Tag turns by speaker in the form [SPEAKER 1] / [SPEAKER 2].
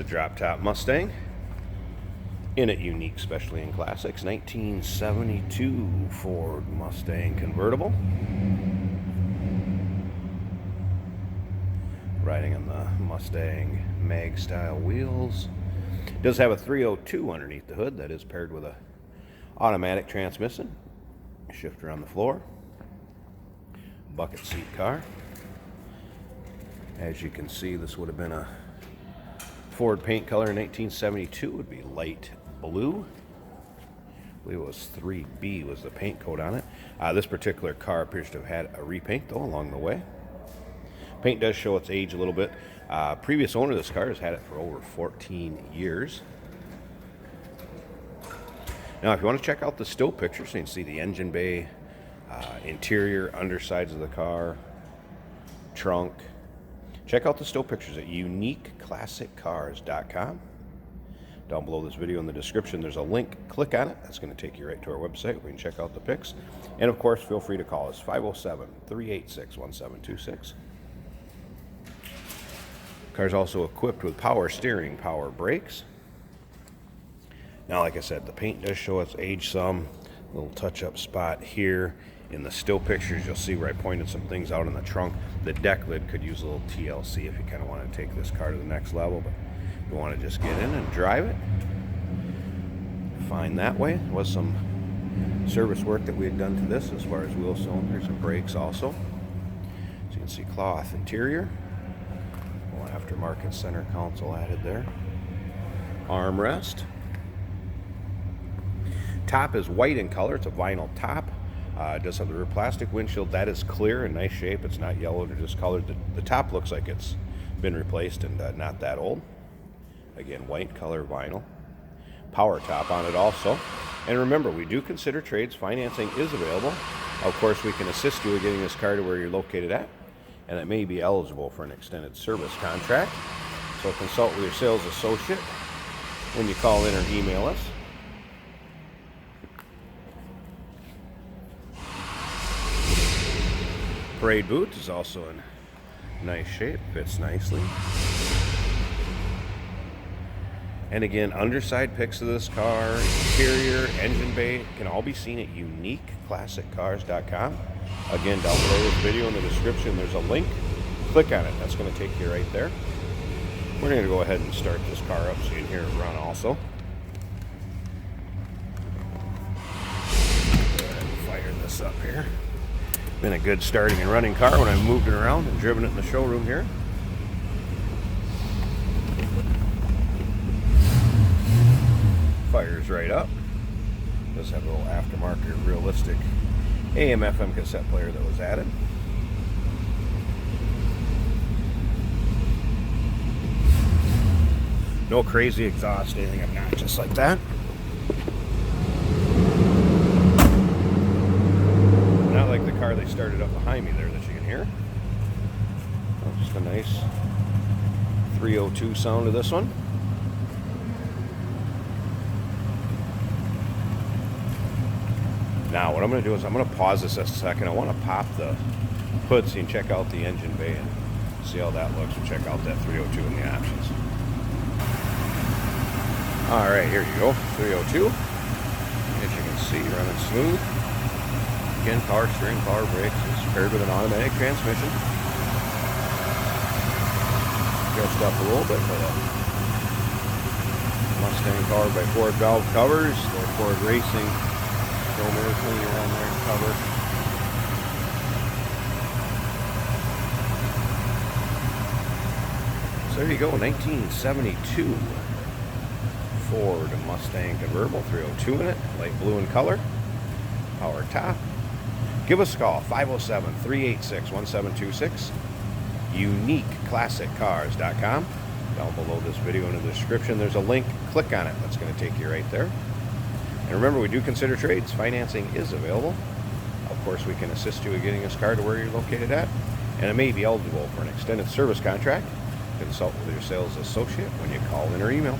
[SPEAKER 1] a drop-top Mustang. In it, unique, specially in classics, 1972 Ford Mustang convertible. Riding on the Mustang mag style wheels. It does have a 302 underneath the hood that is paired with a automatic transmission. Shifter on the floor. Bucket seat car. As you can see, this would have been a Ford paint color in 1972. It would be light blue. I believe it was 3B was the paint coat on it. This particular car appears to have had a repaint though along the way. Paint does show its age a little bit. Previous owner of this car has had it for over 14 years. Now, if you want to check out the still pictures, so you can see the engine bay, interior, undersides of the car, trunk. Check out the still pictures at uniqueclassiccars.com. Down below this video in the description, there's a link. Click on it. That's going to take you right to our website. We can check out the pics. And of course, feel free to call us 507-386-1726. Car's also equipped with power steering, power brakes. Now, like I said, the paint does show its age some. A little touch-up spot here. In the still pictures, you'll see where I pointed some things out in the trunk. The deck lid could use a little TLC if you kind of want to take this car to the next level. But if you want to just get in and drive it, fine that way. There was some service work that we had done to this as far as wheel cylinders and brakes also. So you can see cloth interior. Aftermarket center console added there. Armrest. Top is white in color. It's a vinyl top. It does have the rear plastic windshield. That is clear and nice shape. It's not yellowed or discolored. The top looks like it's been replaced and not that old. Again, white color vinyl. Power top on it also. And remember, we do consider trades. Financing is available. Of course, we can assist you in getting this car to where you're located at. And it may be eligible for an extended service contract. So consult with your sales associate when you call in or email us. Parade boot is also in nice shape, fits nicely. And again, underside pics of this car, interior, engine bay, can all be seen at uniqueclassiccars.com. Again, down below this video in the description, there's a link. Click on it. That's going to take you right there. We're going to go ahead and start this car up so you can hear it run also. Go ahead and fire this up here. Been a good starting and running car when I've moved it around and driven it in the showroom here. Fires right up. Does have a little aftermarket realistic AM/FM cassette player that was added. No crazy exhaust, anything obnoxious like that. Not like the car they started up behind me there that you can hear. Oh, just a nice 302 sound to this one. Now, what I'm going to do is I'm going to pause this a second. I want to pop the hood so you can check out the engine bay and see how that looks and check out that 302 and the options. All right, here you go, 302. As you can see, running smooth. Again, power steering, power brakes. It's paired with an automatic transmission. Dressed up a little bit for the Mustang powered by Ford valve covers. They're Ford Racing. Film air cleaner on there and cover. So there you go, 1972 Ford Mustang convertible, 302 in it, light blue in color, power top. Give us a call, 507-386-1726, uniqueclassiccars.com. Down below this video in the description, there's a link. Click on it. That's going to take you right there. And remember, we do consider trades. Financing is available. Of course, we can assist you in getting this car to where you're located at. And it may be eligible for an extended service contract. Consult with your sales associate when you call in or email.